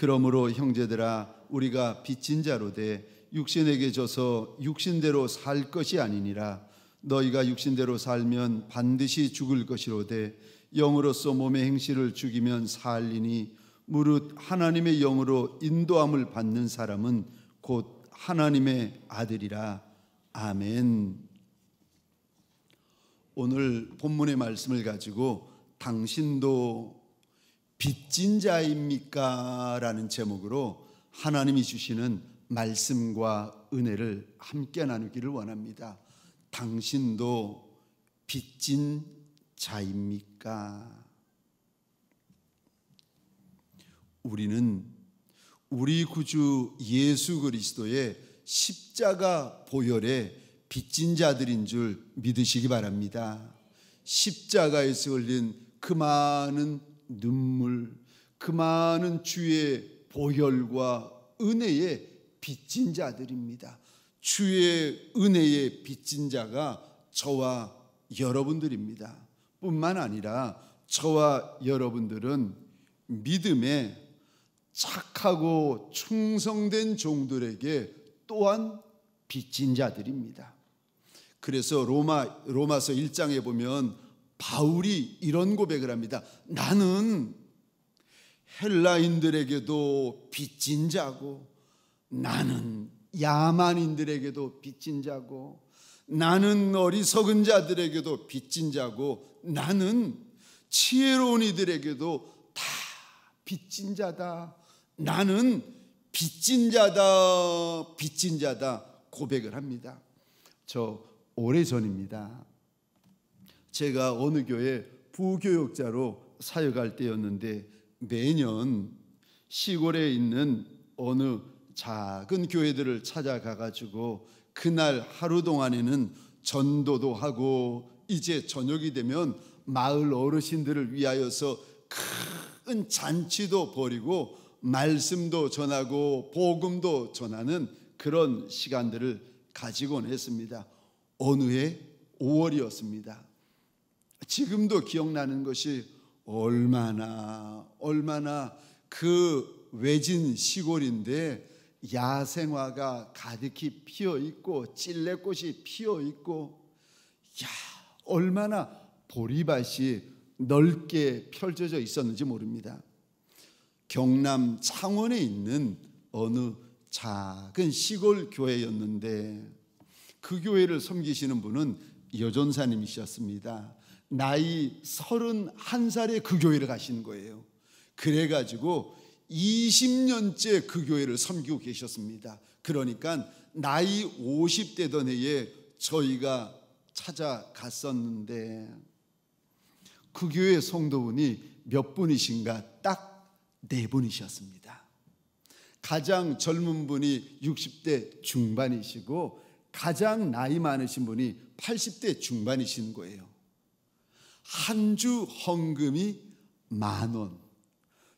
그러므로 형제들아 우리가 빚진 자로 돼 육신에게 져서 육신대로 살 것이 아니니라. 너희가 육신대로 살면 반드시 죽을 것이로되 영으로서 몸의 행실을 죽이면 살리니 무릇 하나님의 영으로 인도함을 받는 사람은 곧 하나님의 아들이라. 아멘. 오늘 본문의 말씀을 가지고 당신도 빚진 자입니까? 라는 제목으로 하나님이 주시는 말씀과 은혜를 함께 나누기를 원합니다. 당신도 빚진 자입니까? 우리는 우리 구주 예수 그리스도의 십자가 보혈의 빚진 자들인 줄 믿으시기 바랍니다. 십자가에서 흘린 그 많은 눈물, 그 많은 주의 보혈과 은혜의 빚진 자들입니다. 주의 은혜의 빚진 자가 저와 여러분들입니다. 뿐만 아니라 저와 여러분들은 믿음에 착하고 충성된 종들에게 또한 빚진 자들입니다. 그래서 로마서 1장에 보면 바울이 이런 고백을 합니다. 나는 헬라인들에게도 빚진 자고, 나는 야만인들에게도 빚진 자고, 나는 어리석은 자들에게도 빚진 자고, 나는 지혜로운 이들에게도 다 빚진 자다. 나는 빚진 자다, 빚진 자다 고백을 합니다. 저 오래전입니다. 제가 어느 교회 부교역자로 사역할 때였는데 매년 시골에 있는 어느 작은 교회들을 찾아가가지고 그날 하루 동안에는 전도도 하고 이제 저녁이 되면 마을 어르신들을 위하여서 큰 잔치도 벌이고 말씀도 전하고 복음도 전하는 그런 시간들을 가지곤 했습니다. 어느 해 5월이었습니다. 지금도 기억나는 것이 얼마나 그 외진 시골인데 야생화가 가득히 피어 있고 찔레꽃이 피어 있고, 얼마나 보리밭이 넓게 펼쳐져 있었는지 모릅니다. 경남 창원에 있는 어느 작은 시골 교회였는데 그 교회를 섬기시는 분은 여전사님이셨습니다. 나이 31살에 그 교회를 가신 거예요. 그래가지고 20년째 그 교회를 섬기고 계셨습니다. 그러니까 나이 50대던 해에 저희가 찾아갔었는데 그 교회 성도분이 몇 분이신가? 딱 4분이셨습니다. 가장 젊은 분이 60대 중반이시고 가장 나이 많으신 분이 80대 중반이신 거예요. 한 주 헌금이 10,000원.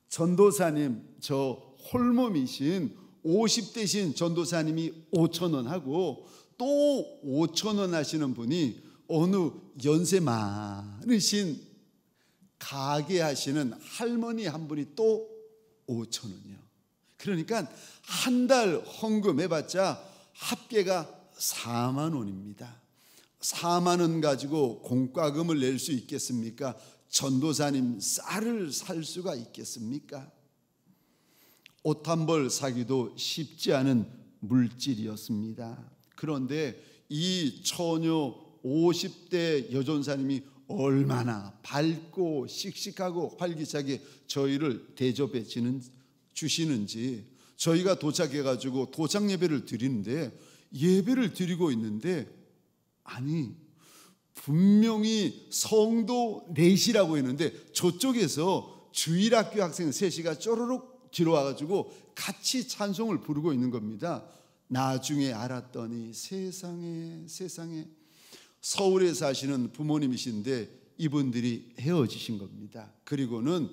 전도사님, 저 홀몸이신 50대신 전도사님이 5,000원 하고 또 5,000원 하시는 분이 어느 연세 많으신 가게 하시는 할머니 한 분이 또 5,000원이요. 그러니까 한 달 헌금해봤자 합계가 4만 원입니다. 4만 원 가지고 공과금을 낼 수 있겠습니까? 전도사님 쌀을 살 수가 있겠습니까? 옷 한 벌 사기도 쉽지 않은 물질이었습니다. 그런데 이 처녀 50대 여전사님이 얼마나 밝고 씩씩하고 활기차게 저희를 대접해 주시는지, 저희가 도착해가지고 도착 예배를 드리는데 예배를 드리고 있는데, 아니 분명히 성도 넷이라고 했는데 저쪽에서 주일학교 학생 3시가 쪼르륵 들어와가지고 같이 찬송을 부르고 있는 겁니다. 나중에 알았더니 세상에 서울에 사시는 부모님이신데 이분들이 헤어지신 겁니다. 그리고는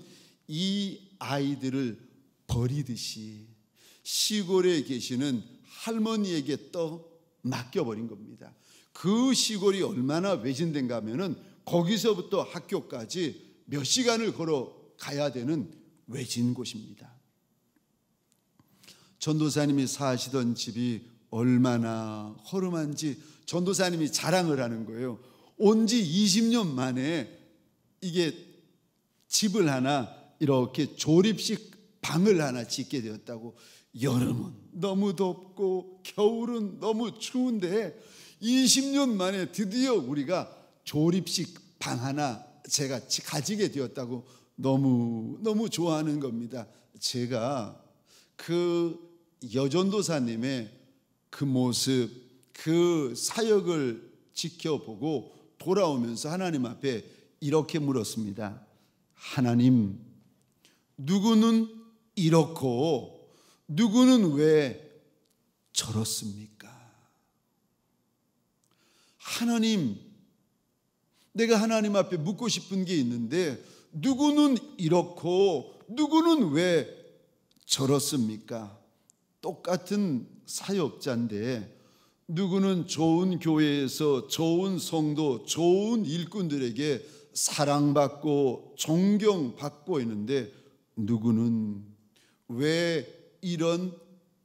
이 아이들을 버리듯이 시골에 계시는 할머니에게 또 맡겨버린 겁니다. 그 시골이 얼마나 외진된가 하면은 거기서부터 학교까지 몇 시간을 걸어 가야 되는 외진 곳입니다. 전도사님이 사시던 집이 얼마나 허름한지 전도사님이 자랑을 하는 거예요. 온 지 20년 만에 이게 집을 하나 이렇게 조립식 방을 하나 짓게 되었다고. 여름은 너무 덥고 겨울은 너무 추운데 20년 만에 드디어 우리가 조립식 방 하나 제가 가지게 되었다고 너무 좋아하는 겁니다. 제가 그 여전도사님의 그 모습, 그 사역을 지켜보고 돌아오면서 하나님 앞에 이렇게 물었습니다. 하나님, 누구는 이렇고 누구는 왜 저렇습니까? 하나님, 내가 하나님 앞에 묻고 싶은 게 있는데 누구는 이렇고 누구는 왜 저렇습니까? 똑같은 사역자인데 누구는 좋은 교회에서 좋은 성도, 좋은 일꾼들에게 사랑받고 존경받고 있는데 누구는 왜 이런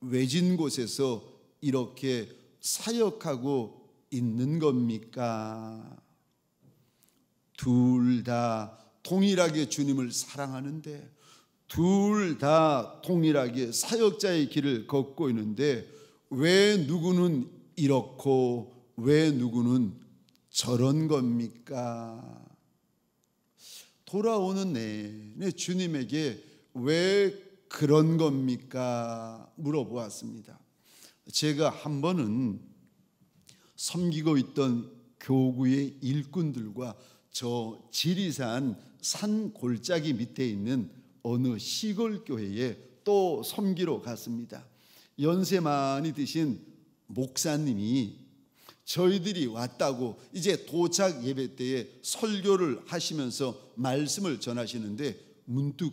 외진 곳에서 이렇게 사역하고 있는 겁니까? 둘 다 동일하게 주님을 사랑하는데, 둘 다 동일하게 사역자의 길을 걷고 있는데 왜 누구는 이렇고 왜 누구는 저런 겁니까? 돌아오는 내내 주님에게 왜 그런 겁니까? 물어보았습니다. 제가 한 번은 섬기고 있던 교구의 일꾼들과 저 지리산 산 골짜기 밑에 있는 어느 시골 교회에 또 섬기러 갔습니다. 연세 많이 드신 목사님이 저희들이 왔다고 이제 도착 예배 때에 설교를 하시면서 말씀을 전하시는데 문득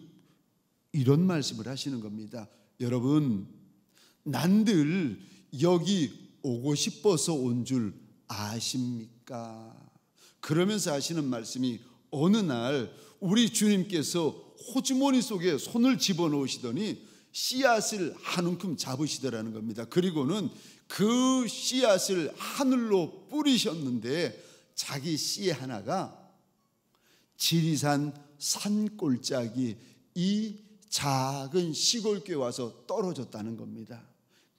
이런 말씀을 하시는 겁니다. 여러분, 난들 여기 오고 싶어서 온 줄 아십니까? 그러면서 하시는 말씀이 어느 날 우리 주님께서 호주머니 속에 손을 집어넣으시더니 씨앗을 한 움큼 잡으시더라는 겁니다. 그리고는 그 씨앗을 하늘로 뿌리셨는데 자기 씨 하나가 지리산 산골짜기 이 작은 시골교에 와서 떨어졌다는 겁니다.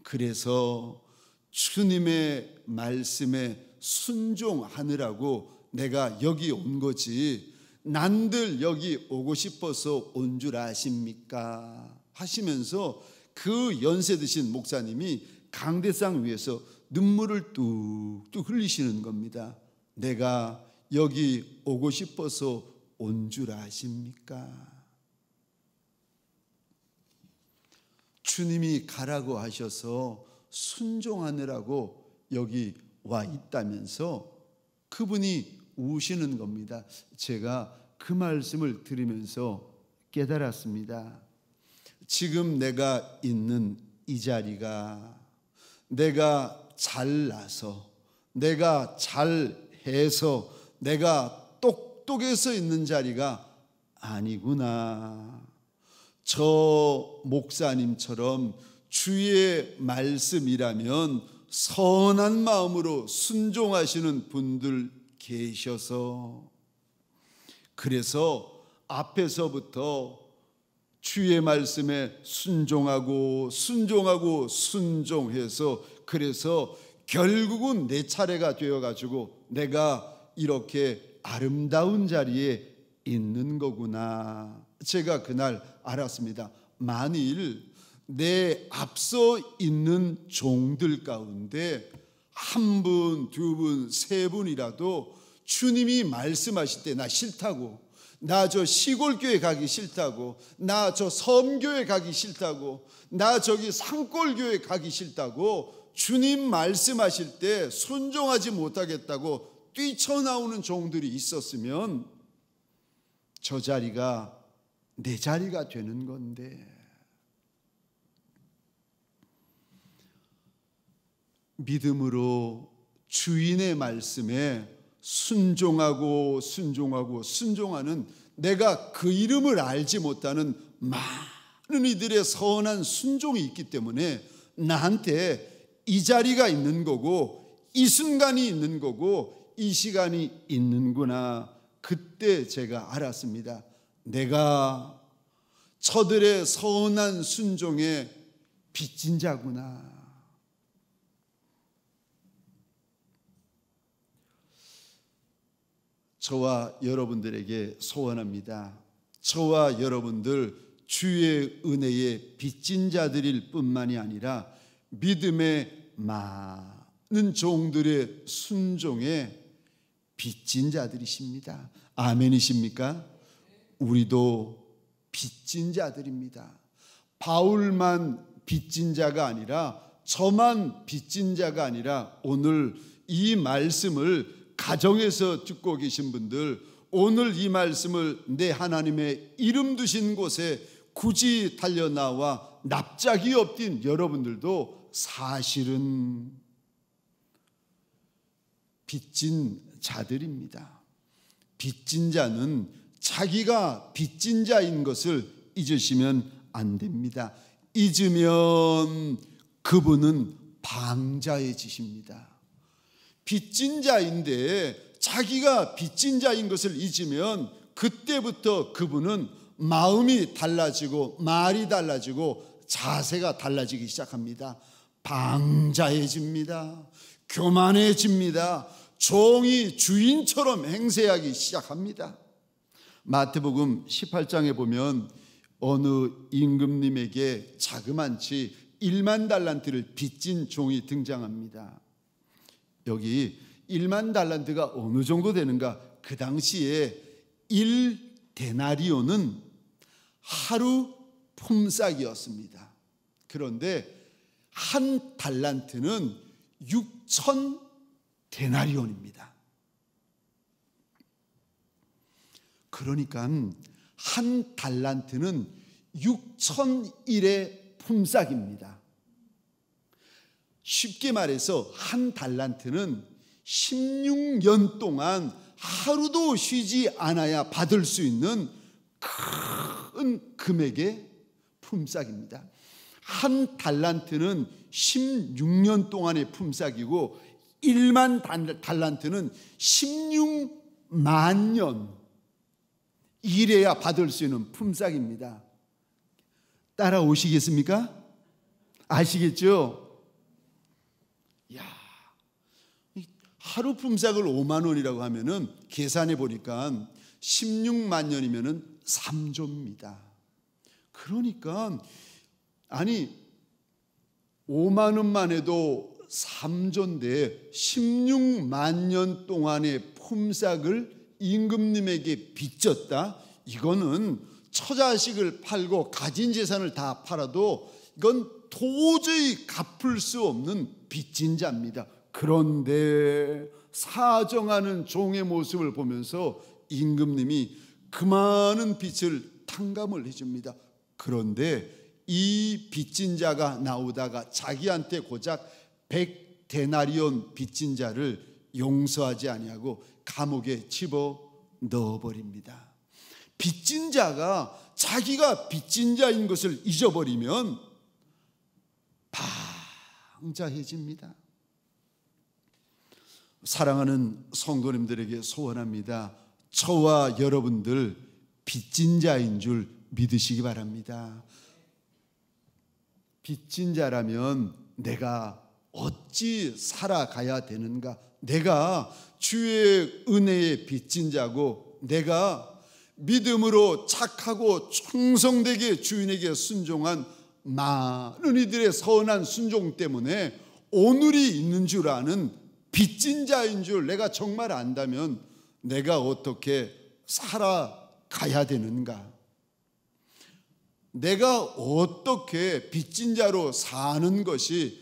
그래서 주님의 말씀에 순종하느라고 내가 여기 온 거지 난들 여기 오고 싶어서 온 줄 아십니까? 하시면서 그 연세 드신 목사님이 강대상 위에서 눈물을 뚝뚝 흘리시는 겁니다. 내가 여기 오고 싶어서 온 줄 아십니까? 주님이 가라고 하셔서 순종하느라고 여기 와 있다면서 그분이 우시는 겁니다. 제가 그 말씀을 들으면서 깨달았습니다. 지금 내가 있는 이 자리가 내가 잘나서 내가 잘해서 내가 똑똑해서 있는 자리가 아니구나. 저 목사님처럼 주의 말씀이라면 선한 마음으로 순종하시는 분들 계셔서 그래서 앞에서부터 주의 말씀에 순종하고 순종해서 그래서 결국은 내 차례가 되어가지고 내가 이렇게 아름다운 자리에 있는 거구나. 제가 그날 알았습니다. 만일 내 앞서 있는 종들 가운데 한 분, 두 분, 세 분이라도 주님이 말씀하실 때 나 싫다고, 나 저 시골교회 가기 싫다고, 나 저 섬교회 가기 싫다고, 나 저기 산골교회 가기 싫다고 주님 말씀하실 때 순종하지 못하겠다고 뛰쳐나오는 종들이 있었으면 저 자리가 내 자리가 되는 건데, 믿음으로 주인의 말씀에 순종하는 내가 그 이름을 알지 못하는 많은 이들의 선한 순종이 있기 때문에 나한테 이 자리가 있는 거고 이 순간이 있는 거고 이 시간이 있는구나. 그때 제가 알았습니다. 내가 저들의 선한 순종에 빚진 자구나. 저와 여러분들에게 소원합니다. 저와 여러분들 주의 은혜에 빚진 자들일 뿐만이 아니라 믿음의 많은 종들의 순종에 빚진 자들이십니다. 아멘이십니까? 우리도 빚진 자들입니다. 바울만 빚진 자가 아니라 저만 빚진 자가 아니라 오늘 이 말씀을 가정에서 듣고 계신 분들, 오늘 이 말씀을 내 하나님의 이름 두신 곳에 굳이 달려나와 납작이 엎딘 여러분들도 사실은 빚진 자들입니다. 빚진 자는 자기가 빚진 자인 것을 잊으시면 안 됩니다. 잊으면 그분은 방자해지십니다. 빚진 자인데 자기가 빚진 자인 것을 잊으면 그때부터 그분은 마음이 달라지고 말이 달라지고 자세가 달라지기 시작합니다. 방자해집니다. 교만해집니다. 종이 주인처럼 행세하기 시작합니다. 마태복음 18장에 보면 어느 임금님에게 자그만치 1만 달란트를 빚진 종이 등장합니다. 여기 1만 달란트가 어느 정도 되는가? 그 당시에 1데나리온은 하루 품삯이었습니다. 그런데 한 달란트는 6천 데나리온입니다. 그러니까 한 달란트는 6,001의 품삯입니다. 쉽게 말해서 한 달란트는 16년 동안 하루도 쉬지 않아야 받을 수 있는 큰 금액의 품삯입니다. 한 달란트는 16년 동안의 품삯이고 1만 달란트는 16만 년 일해야 받을 수 있는 품삯입니다. 따라오시겠습니까? 아시겠죠? 야, 하루 품삯을 5만 원이라고 하면은 계산해 보니까 16만 년이면은 3조입니다. 그러니까 아니 5만 원만 해도 3조인데 16만 년 동안의 품삯을 임금님에게 빚졌다? 이거는 처자식을 팔고 가진 재산을 다 팔아도 이건 도저히 갚을 수 없는 빚진 자입니다. 그런데 사정하는 종의 모습을 보면서 임금님이 그 많은 빚을 탕감을 해줍니다. 그런데 이 빚진 자가 나오다가 자기한테 고작 100데나리온 빚진 자를 용서하지 아니하고 감옥에 집어 넣어버립니다. 빚진 자가 자기가 빚진 자인 것을 잊어버리면 방자해집니다. 사랑하는 성도님들에게 소원합니다. 저와 여러분들 빚진 자인 줄 믿으시기 바랍니다. 빚진 자라면 내가 어찌 살아가야 되는가? 내가 주의 은혜에 빚진 자고 내가 믿음으로 착하고 충성되게 주인에게 순종한 많은 이들의 선한 순종 때문에 오늘이 있는 줄 아는 빚진 자인 줄 내가 정말 안다면 내가 어떻게 살아가야 되는가? 내가 어떻게 빚진 자로 사는 것이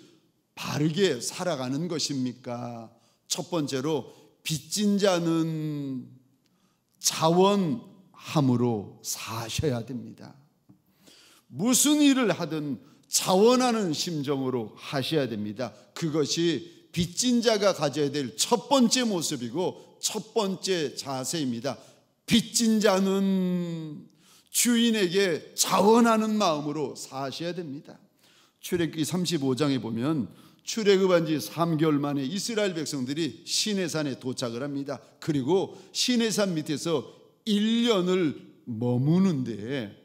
바르게 살아가는 것입니까? 첫 번째로 빚진 자는 자원함으로 사셔야 됩니다. 무슨 일을 하든 자원하는 심정으로 하셔야 됩니다. 그것이 빚진 자가 가져야 될 첫 번째 모습이고 첫 번째 자세입니다. 빚진 자는 주인에게 자원하는 마음으로 사셔야 됩니다. 출애굽기 35장에 보면 출애굽한 지 3개월 만에 이스라엘 백성들이 시내산에 도착을 합니다. 그리고 시내산 밑에서 1년을 머무는데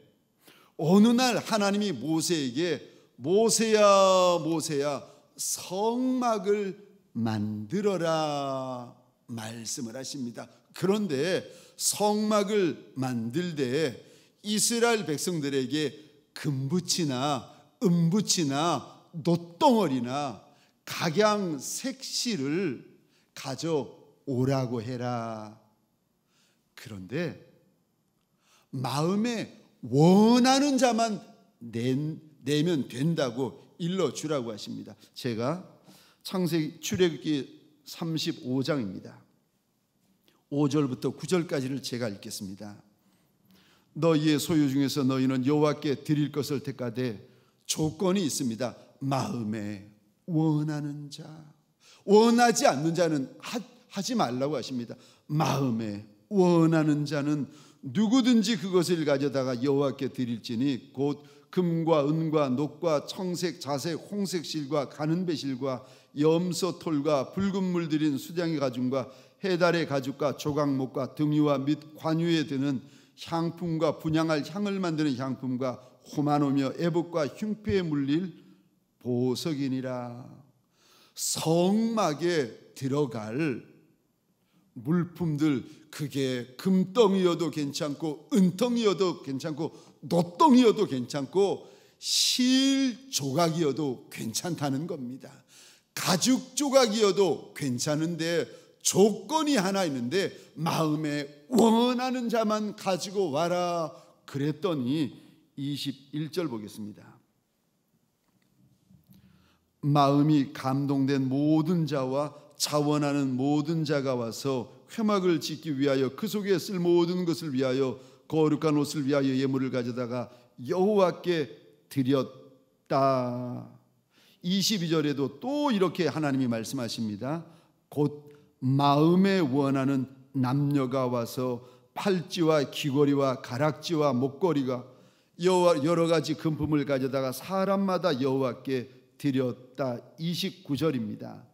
어느 날 하나님이 모세에게 모세야 모세야 성막을 만들어라 말씀을 하십니다. 그런데 성막을 만들 때 이스라엘 백성들에게 금붙이나 은붙이나 놋덩어리나 각양 색실을 가져오라고 해라. 그런데 마음에 원하는 자만 내면 된다고 일러주라고 하십니다. 제가 창세기 출애굽기 35장입니다. 5절부터 9절까지를 제가 읽겠습니다. 너희의 소유 중에서 너희는 여호와께 드릴 것을 택하되 조건이 있습니다. 마음에 원하는 자, 원하지 않는 자는 하지 말라고 하십니다. 마음에 원하는 자는 누구든지 그것을 가져다가 여호와께 드릴지니 곧 금과 은과 녹과 청색, 자색, 홍색 실과 가는 배실과 염소 털과 붉은 물 들인 수장의 가죽과 해달의 가죽과 조각목과 등유와 및 관유에 드는 향품과 분향할 향을 만드는 향품과 호마노며 애복과 흉패에 물릴 보석이니라. 성막에 들어갈 물품들, 그게 금덩이여도 괜찮고 은덩이여도 괜찮고 놋덩이여도 괜찮고 실 조각이어도 괜찮다는 겁니다. 가죽 조각이어도 괜찮은데 조건이 하나 있는데 마음에 원하는 자만 가지고 와라 그랬더니 21절 보겠습니다. 마음이 감동된 모든 자와 자원하는 모든 자가 와서 회막을 짓기 위하여 그 속에 쓸 모든 것을 위하여 거룩한 옷을 위하여 예물을 가져다가 여호와께 드렸다. 22절에도 또 이렇게 하나님이 말씀하십니다. 곧 마음에 원하는 남녀가 와서 팔찌와 귀걸이와 가락지와 목걸이가 여러 가지 금품을 가져다가 사람마다 여호와께 드렸다. 29절입니다.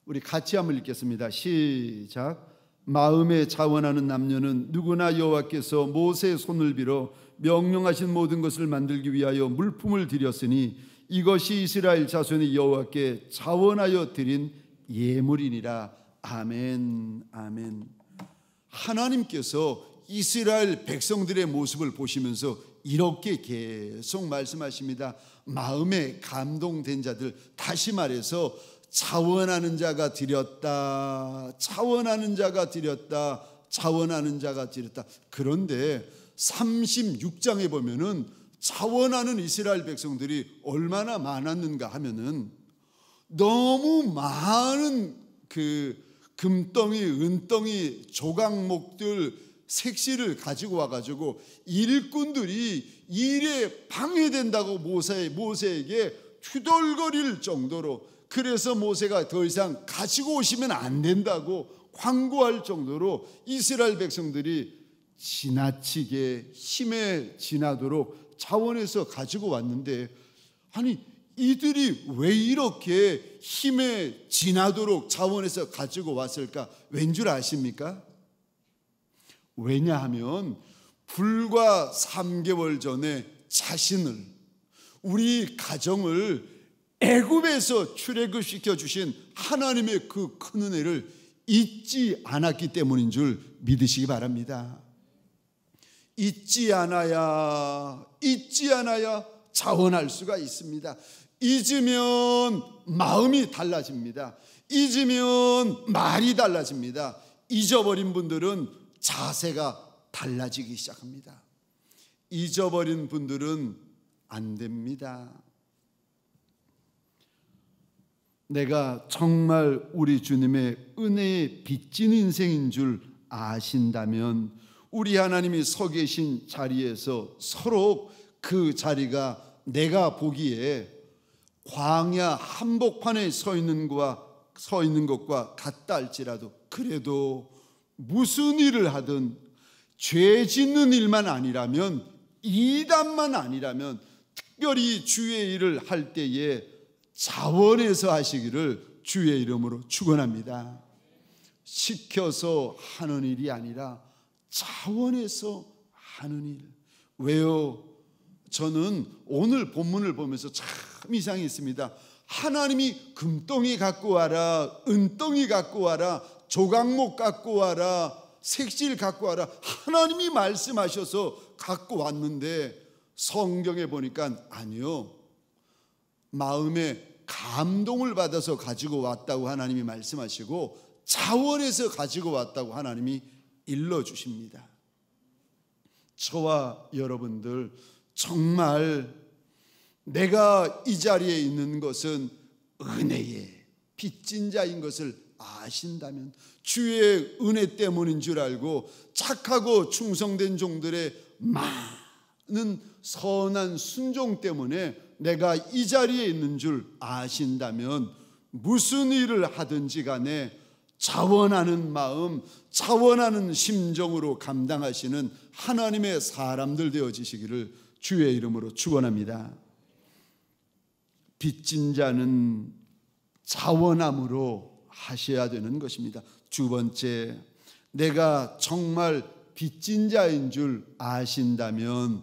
우리 같이 한번 읽겠습니다. 시작. 마음에 자원하는 남녀는 누구나 여호와께서 모세의 손을 빌어 명령하신 모든 것을 만들기 위하여 물품을 드렸으니 이것이 이스라엘 자손이 여호와께 자원하여 드린 예물이니라. 아멘. 아멘. 하나님께서 이스라엘 백성들의 모습을 보시면서 이렇게 계속 말씀하십니다. 마음에 감동된 자들, 다시 말해서 자원하는 자가 드렸다, 자원하는 자가 드렸다, 자원하는 자가 드렸다. 그런데 36장에 보면은 자원하는 이스라엘 백성들이 얼마나 많았는가 하면은 너무 많은 그 금덩이, 은덩이, 조각목들, 색시를 가지고 와가지고 일꾼들이 일에 방해된다고 모세에게 투덜거릴 정도로, 그래서 모세가 더 이상 가지고 오시면 안 된다고 광고할 정도로 이스라엘 백성들이 지나치게 힘에 지나도록 자원해서 가지고 왔는데, 아니 이들이 왜 이렇게 힘에 지나도록 자원해서 가지고 왔을까? 왠 줄 아십니까? 왜냐하면 불과 3개월 전에 자신을, 우리 가정을 애굽에서 출애굽시켜 주신 하나님의 그 큰 은혜를 잊지 않았기 때문인 줄 믿으시기 바랍니다. 잊지 않아야 자원할 수가 있습니다. 잊으면 마음이 달라집니다. 잊으면 말이 달라집니다. 잊어버린 분들은 자세가 달라지기 시작합니다. 잊어버린 분들은 안 됩니다. 내가 정말 우리 주님의 은혜에 빚진 인생인 줄 아신다면 우리 하나님이 서 계신 자리에서 서로 그 자리가 내가 보기에 광야 한복판에 서 있는 것과 같다 할지라도, 그래도 무슨 일을 하든 죄 짓는 일만 아니라면 이단만 아니라면 특별히 주의 일을 할 때에 자원해서 하시기를 주의 이름으로 축원합니다. 시켜서 하는 일이 아니라 자원해서 하는 일. 왜요? 저는 오늘 본문을 보면서 참 이상이 있습니다. 하나님이 금덩이 갖고 와라, 은덩이 갖고 와라, 조각목 갖고 와라, 색실 갖고 와라, 하나님이 말씀하셔서 갖고 왔는데 성경에 보니까 아니요, 마음에 감동을 받아서 가지고 왔다고 하나님이 말씀하시고 자원해서 가지고 왔다고 하나님이 일러주십니다. 저와 여러분들 정말 내가 이 자리에 있는 것은 은혜의 빚진 자인 것을 아신다면, 주의 은혜 때문인 줄 알고 착하고 충성된 종들의 많은 선한 순종 때문에 내가 이 자리에 있는 줄 아신다면, 무슨 일을 하든지 간에 자원하는 마음, 자원하는 심정으로 감당하시는 하나님의 사람들 되어지시기를 주의 이름으로 축원합니다. 빚진 자는 자원함으로 하셔야 되는 것입니다. 두 번째, 내가 정말 빚진 자인 줄 아신다면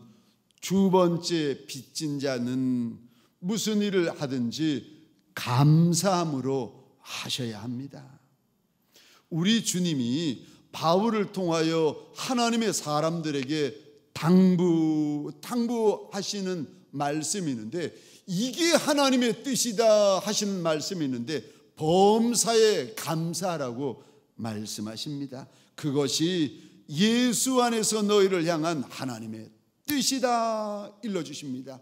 두 번째 빚진 자는 무슨 일을 하든지 감사함으로 하셔야 합니다. 우리 주님이 바울을 통하여 하나님의 사람들에게 당부하시는 말씀이 있는데, 이게 하나님의 뜻이다 하시는 말씀이 있는데 범사에 감사하라고 말씀하십니다. 그것이 예수 안에서 너희를 향한 하나님의 뜻이다 일러주십니다.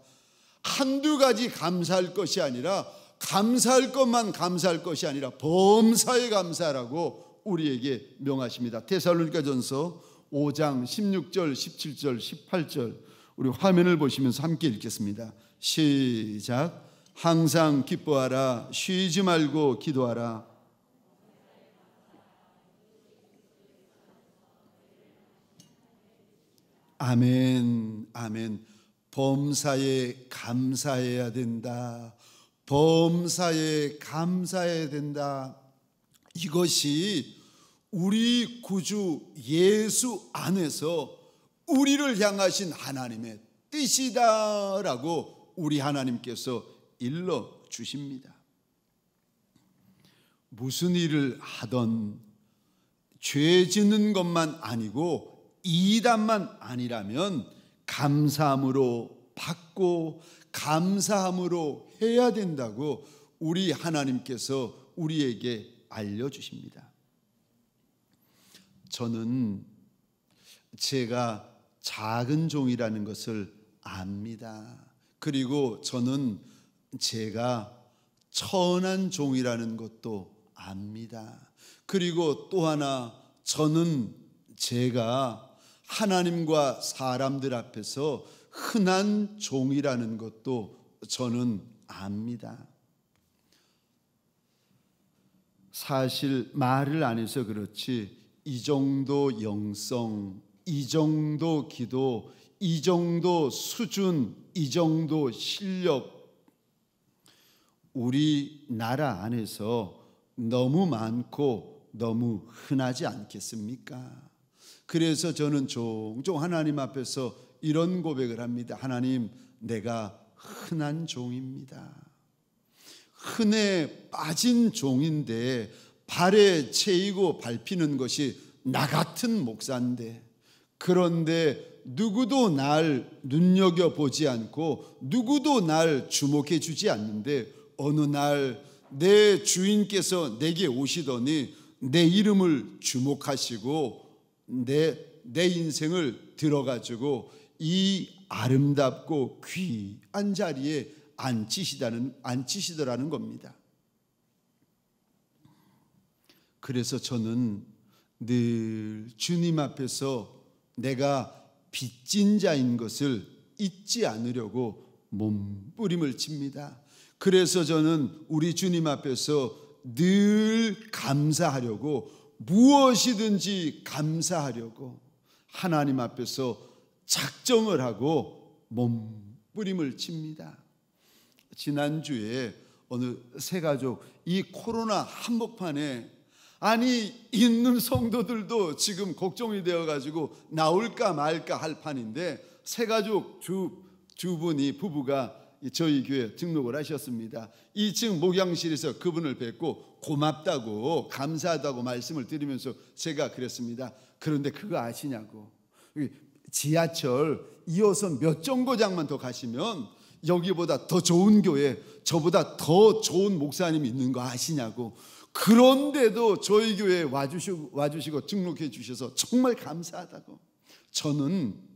한두 가지 감사할 것이 아니라, 감사할 것만 감사할 것이 아니라 범사에 감사하라고 우리에게 명하십니다. 데살로니가전서 5장 16절, 17절, 18절 우리 화면을 보시면서 함께 읽겠습니다. 시작. 항상 기뻐하라, 쉬지 말고 기도하라. 아멘, 아멘. 범사에 감사해야 된다. 범사에 감사해야 된다. 이것이 우리 구주 예수 안에서 우리를 향하신 하나님의 뜻이다라고 우리 하나님께서 일러 주십니다. 무슨 일을 하던 죄 짓는 것만 아니고 이단만 아니라면 감사함으로 받고 감사함으로 해야 된다고 우리 하나님께서 우리에게 알려주십니다. 저는 제가 작은 종이라는 것을 압니다. 그리고 저는 제가 천한 종이라는 것도 압니다. 그리고 또 하나, 저는 제가 하나님과 사람들 앞에서 흔한 종이라는 것도 저는 압니다. 사실 말을 안 해서 그렇지 이 정도 영성, 이 정도 기도, 이 정도 수준, 이 정도 실력, 우리나라 안에서 너무 많고 너무 흔하지 않겠습니까? 그래서 저는 종종 하나님 앞에서 이런 고백을 합니다. 하나님, 내가 흔한 종입니다. 흔해 빠진 종인데 발에 채이고 밟히는 것이 나 같은 목사인데, 그런데 누구도 날 눈여겨보지 않고 누구도 날 주목해 주지 않는데, 어느 날 내 주인께서 내게 오시더니 내 이름을 주목하시고 내 인생을 들어가지고 이 아름답고 귀한 자리에 앉히시더라는 겁니다. 그래서 저는 늘 주님 앞에서 내가 빚진 자인 것을 잊지 않으려고 몸부림을 칩니다. 그래서 저는 우리 주님 앞에서 늘 감사하려고, 무엇이든지 감사하려고 하나님 앞에서 작정을 하고 몸부림을 칩니다. 지난주에 어느 세 가족, 이 코로나 한복판에 아니 있는 성도들도 지금 걱정이 되어가지고 나올까 말까 할 판인데 세 가족 부부가 저희 교회에 등록을 하셨습니다. 2층 목양실에서 그분을 뵙고 고맙다고 감사하다고 말씀을 드리면서 제가 그랬습니다. 그런데 그거 아시냐고, 지하철 2호선 몇 정거장만 더 가시면 여기보다 더 좋은 교회, 저보다 더 좋은 목사님이 있는 거 아시냐고. 그런데도 저희 교회에 와주시고 등록해 주셔서 정말 감사하다고. 저는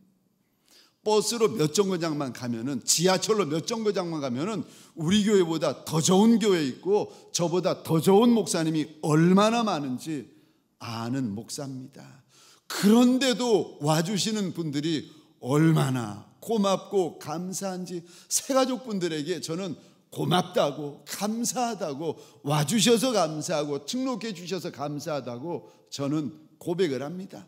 버스로 몇 정거장만 가면은, 지하철로 몇 정거장만 가면은 우리 교회보다 더 좋은 교회 있고 저보다 더 좋은 목사님이 얼마나 많은지 아는 목사입니다. 그런데도 와주시는 분들이 얼마나 고맙고 감사한지 새가족분들에게 저는 고맙다고, 감사하다고, 와주셔서 감사하고 등록해 주셔서 감사하다고 저는 고백을 합니다.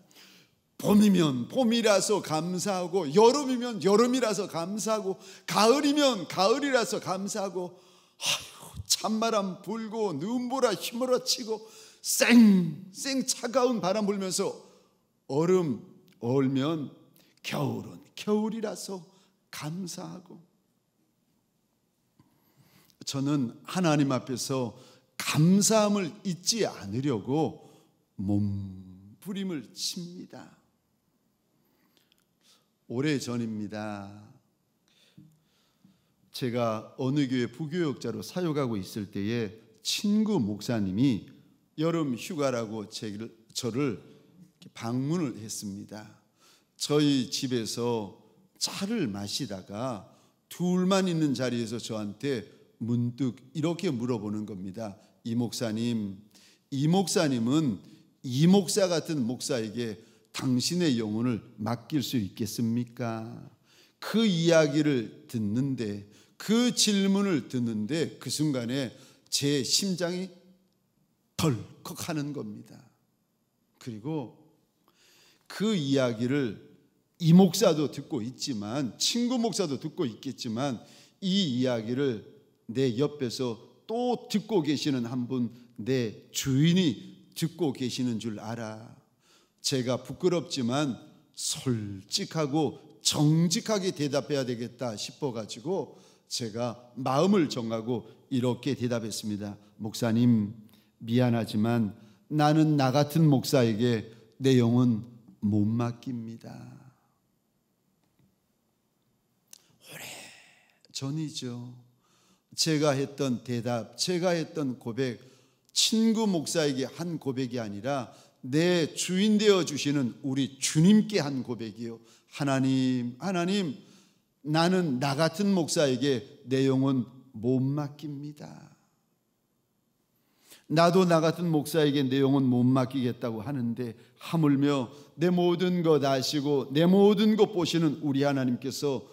봄이면 봄이라서 감사하고, 여름이면 여름이라서 감사하고, 가을이면 가을이라서 감사하고, 찬바람 불고 눈보라 휘몰아치고 쌩쌩 차가운 바람 불면서 얼음 얼면 겨울은 겨울이라서 감사하고, 저는 하나님 앞에서 감사함을 잊지 않으려고 몸부림을 칩니다. 오래전입니다. 제가 어느 교회 부교역자로 사역하고 있을 때에 친구 목사님이 여름 휴가라고 저를 방문을 했습니다. 저희 집에서 차를 마시다가 둘만 있는 자리에서 저한테 문득 이렇게 물어보는 겁니다. 이 목사님은 이 목사 같은 목사에게 당신의 영혼을 맡길 수 있겠습니까? 그 이야기를 듣는데, 그 질문을 듣는데 그 순간에 제 심장이 덜컥하는 겁니다. 그리고 그 이야기를 이 목사도 듣고 있지만, 친구 목사도 듣고 있겠지만, 이 이야기를 내 옆에서 또 듣고 계시는 한 분, 내 주인이 듣고 계시는 줄 알아. 제가 부끄럽지만 솔직하고 정직하게 대답해야 되겠다 싶어가지고 제가 마음을 정하고 이렇게 대답했습니다. 목사님, 미안하지만 나는 나 같은 목사에게 내 영혼 못 맡깁니다. 오래 전이죠. 제가 했던 대답, 제가 했던 고백, 친구 목사에게 한 고백이 아니라 내 주인 되어 주시는 우리 주님께 한 고백이요. 하나님, 나는 나 같은 목사에게 내 영혼 못 맡깁니다. 나도 나 같은 목사에게 내 영혼 못 맡기겠다고 하는데, 하물며 내 모든 것 아시고 내 모든 것 보시는 우리 하나님께서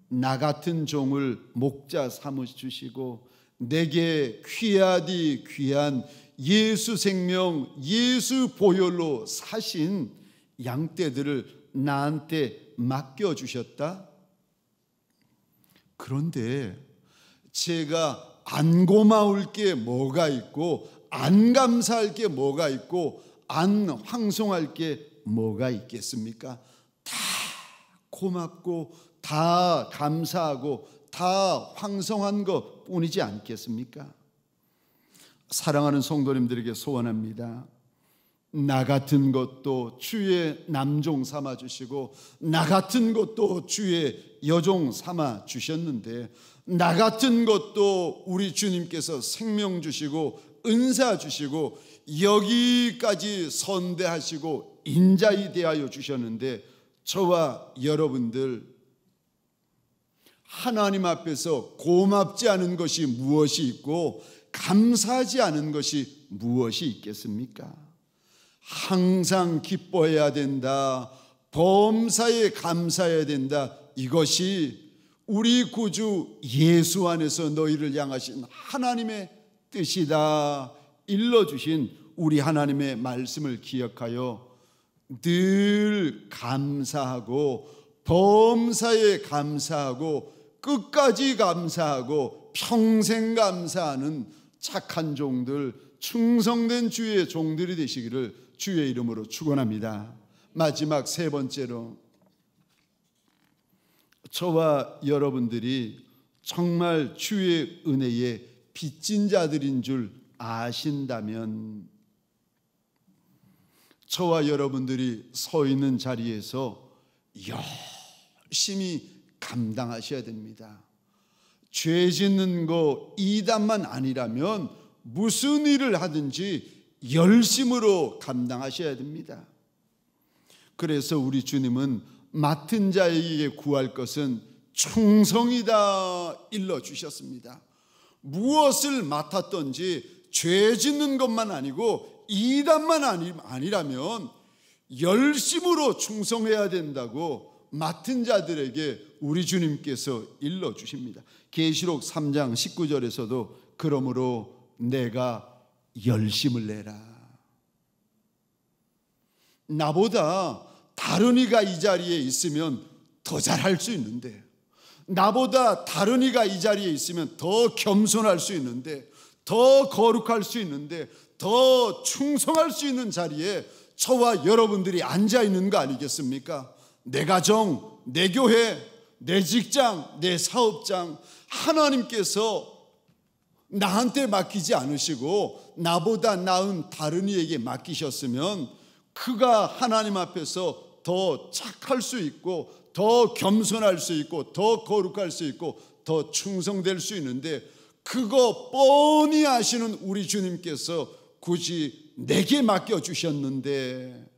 나 같은 종을 목자 삼아 주시고 내게 귀하디 귀한 예수 생명, 예수 보혈로 사신 양떼들을 나한테 맡겨주셨다. 그런데 제가 안 고마울 게 뭐가 있고, 안 감사할 게 뭐가 있고, 안 황송할 게 뭐가 있겠습니까? 다 고맙고 다 감사하고 다 황송한 것 뿐이지 않겠습니까? 사랑하는 성도님들에게 소원합니다. 나 같은 것도 주의 남종 삼아 주시고 나 같은 것도 주의 여종 삼아 주셨는데, 나 같은 것도 우리 주님께서 생명 주시고 은사 주시고 여기까지 선대하시고 인자히 대하여 주셨는데, 저와 여러분들 하나님 앞에서 고맙지 않은 것이 무엇이 있고 감사하지 않은 것이 무엇이 있겠습니까? 항상 기뻐해야 된다, 범사에 감사해야 된다. 이것이 우리 구주 예수 안에서 너희를 향하신 하나님의 뜻이다. 일러주신 우리 하나님의 말씀을 기억하여 늘 감사하고 범사에 감사하고 끝까지 감사하고 평생 감사하는 착한 종들, 충성된 주의 종들이 되시기를 주의 이름으로 축원합니다. 마지막 세 번째로, 저와 여러분들이 정말 주의 은혜에 빚진 자들인 줄 아신다면 저와 여러분들이 서 있는 자리에서 열심히 감당하셔야 됩니다. 죄 짓는 거 이단만 아니라면 무슨 일을 하든지 열심으로 감당하셔야 됩니다. 그래서 우리 주님은 맡은 자에게 구할 것은 충성이다 일러주셨습니다. 무엇을 맡았던지 죄 짓는 것만 아니고 이단만 아니라면 열심으로 충성해야 된다고 맡은 자들에게 우리 주님께서 일러주십니다. 계시록 3장 19절에서도 그러므로 내가 열심을 내라. 나보다 다른 이가 이 자리에 있으면 더 잘할 수 있는데, 나보다 다른 이가 이 자리에 있으면 더 겸손할 수 있는데, 더 거룩할 수 있는데, 더 충성할 수 있는 자리에 저와 여러분들이 앉아 있는 거 아니겠습니까? 내 가정, 내 교회, 내 직장, 내 사업장, 하나님께서 나한테 맡기지 않으시고 나보다 나은 다른 이에게 맡기셨으면 그가 하나님 앞에서 더 착할 수 있고, 더 겸손할 수 있고, 더 거룩할 수 있고, 더 충성될 수 있는데, 그거 뻔히 아시는 우리 주님께서 굳이 내게 맡겨주셨는데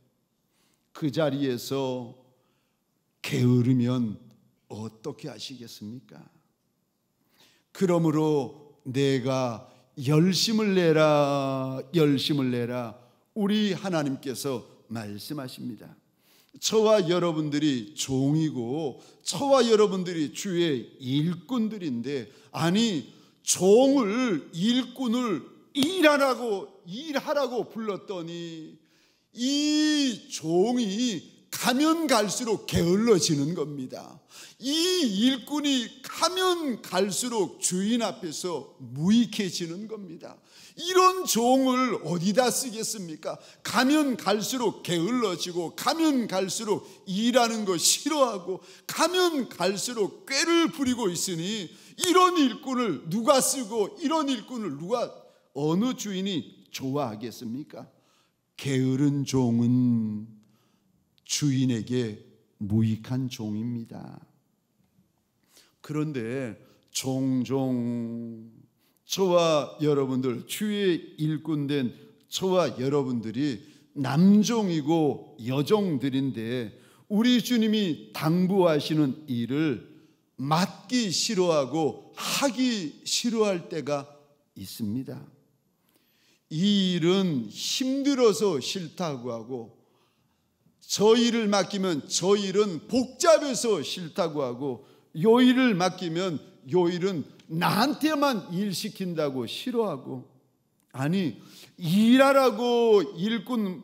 그 자리에서 게으르면 어떻게 하시겠습니까? 그러므로 내가 열심을 내라, 열심을 내라, 우리 하나님께서 말씀하십니다. 저와 여러분들이 종이고 저와 여러분들이 주의 일꾼들인데, 아니 종을, 일꾼을 일하라고 불렀더니 이 종이 가면 갈수록 게을러지는 겁니다. 이 일꾼이 가면 갈수록 주인 앞에서 무익해지는 겁니다. 이런 종을 어디다 쓰겠습니까? 가면 갈수록 게을러지고, 가면 갈수록 일하는 거 싫어하고, 가면 갈수록 꾀를 부리고 있으니 이런 일꾼을 누가 쓰고, 이런 일꾼을 어느 주인이 좋아하겠습니까? 게으른 종은 주인에게 무익한 종입니다. 그런데 종종 저와 여러분들, 주의 일꾼된 저와 여러분들이 남종이고 여종들인데 우리 주님이 당부하시는 일을 맡기 싫어하고 하기 싫어할 때가 있습니다. 이 일은 힘들어서 싫다고 하고, 저 일을 맡기면 저 일은 복잡해서 싫다고 하고, 요 일을 맡기면 요 일은 나한테만 일 시킨다고 싫어하고, 아니 일하라고 일꾼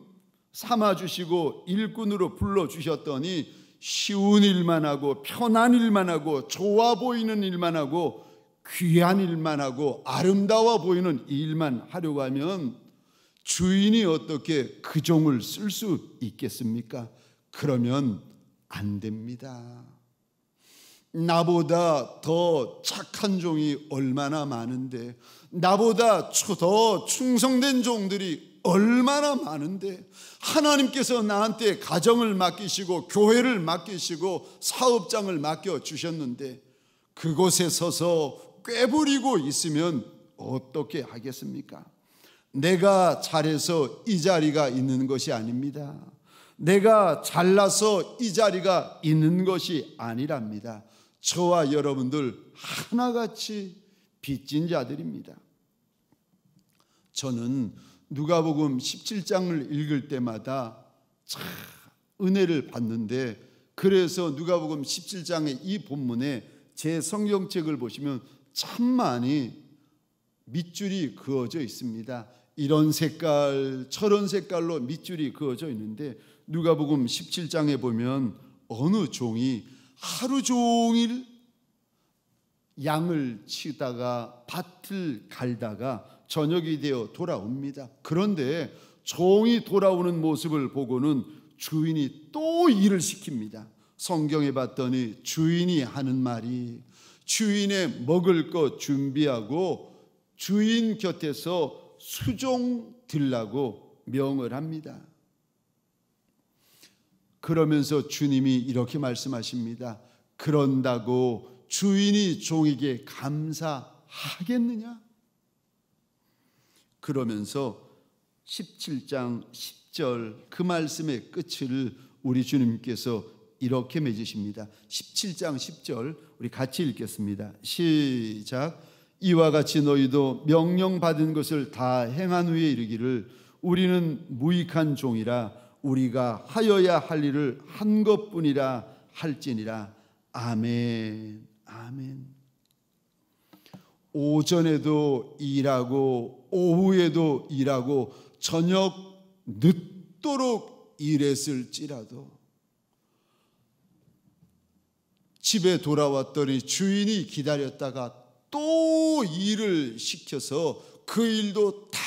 삼아주시고 일꾼으로 불러주셨더니 쉬운 일만 하고 편한 일만 하고 좋아 보이는 일만 하고 귀한 일만 하고 아름다워 보이는 일만 하려고 하면 주인이 어떻게 그 종을 쓸 수 있겠습니까? 그러면 안 됩니다. 나보다 더 착한 종이 얼마나 많은데, 나보다 더 충성된 종들이 얼마나 많은데, 하나님께서 나한테 가정을 맡기시고 교회를 맡기시고 사업장을 맡겨주셨는데 그곳에 서서 꾀부리고 있으면 어떻게 하겠습니까? 내가 잘해서 이 자리가 있는 것이 아닙니다. 내가 잘나서 이 자리가 있는 것이 아니랍니다. 저와 여러분들 하나같이 빚진 자들입니다. 저는 누가복음 17장을 읽을 때마다 참 은혜를 받는데, 그래서 누가복음 17장의 이 본문에 제 성경책을 보시면 참 많이 밑줄이 그어져 있습니다. 이런 색깔 저런 색깔로 밑줄이 그어져 있는데, 누가복음 17장에 보면 어느 종이 하루 종일 양을 치다가 밭을 갈다가 저녁이 되어 돌아옵니다. 그런데 종이 돌아오는 모습을 보고는 주인이 또 일을 시킵니다. 성경에 봤더니 주인이 하는 말이 주인의 먹을 것 준비하고 주인 곁에서 수종 들라고 명을 합니다. 그러면서 주님이 이렇게 말씀하십니다. 그런다고 주인이 종에게 감사하겠느냐? 그러면서 17장 10절 그 말씀의 끝을 우리 주님께서 이렇게 맺으십니다. 17장 10절 우리 같이 읽겠습니다. 시작. 이와 같이 너희도 명령받은 것을 다 행한 후에 이르기를 우리는 무익한 종이라 우리가 하여야 할 일을 한 것뿐이라 할지니라. 아멘. 아멘. 오전에도 일하고 오후에도 일하고 저녁 늦도록 일했을지라도 집에 돌아왔더니 주인이 기다렸다가 또 일을 시켜서 그 일도 다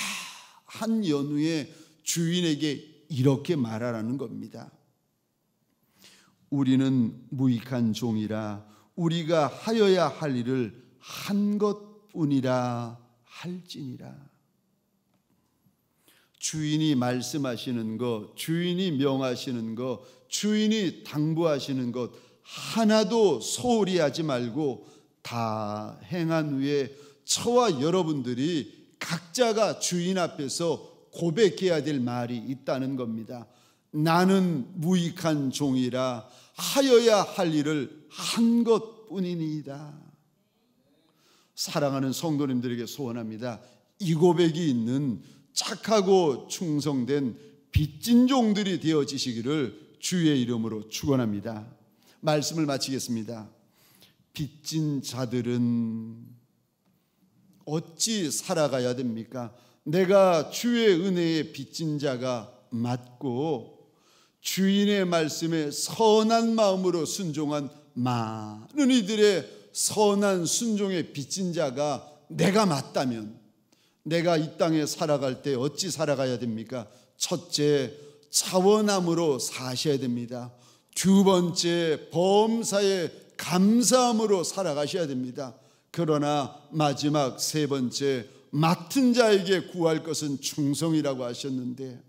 한 연후에 주인에게 이렇게 말하라는 겁니다. 우리는 무익한 종이라 우리가 하여야 할 일을 한 것뿐이라 할지니라. 주인이 말씀하시는 것, 주인이 명하시는 것, 주인이 당부하시는 것 하나도 소홀히 하지 말고 다 행한 후에 저와 여러분들이 각자가 주인 앞에서 고백해야 될 말이 있다는 겁니다. 나는 무익한 종이라 하여야 할 일을 한 것뿐이니이다. 사랑하는 성도님들에게 소원합니다. 이 고백이 있는 착하고 충성된 빚진 종들이 되어지시기를 주의 이름으로 축원합니다. 말씀을 마치겠습니다. 빚진 자들은 어찌 살아가야 됩니까? 내가 주의 은혜의 빚진 자가 맞고 주인의 말씀에 선한 마음으로 순종한 많은 이들의 선한 순종의 빚진 자가 내가 맞다면 내가 이 땅에 살아갈 때 어찌 살아가야 됩니까? 첫째, 차원함으로 사셔야 됩니다. 두 번째, 범사에 감사함으로 살아가셔야 됩니다. 그러나 마지막 세 번째, 맡은 자에게 구할 것은 충성이라고 하셨는데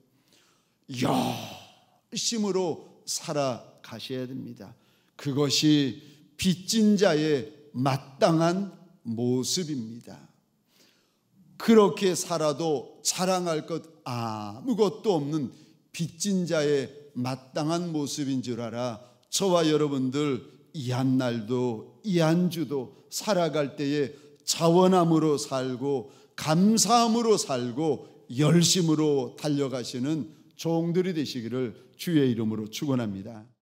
열심으로 살아가셔야 됩니다. 그것이 빚진 자의 마땅한 모습입니다. 그렇게 살아도 자랑할 것 아무것도 없는 빚진 자의 마땅한 모습인 줄 알아 저와 여러분들 이 한 날도 이 한 주도 살아갈 때에 자원함으로 살고 감사함으로 살고 열심으로 달려가시는 종들이 되시기를 주의 이름으로 축원합니다.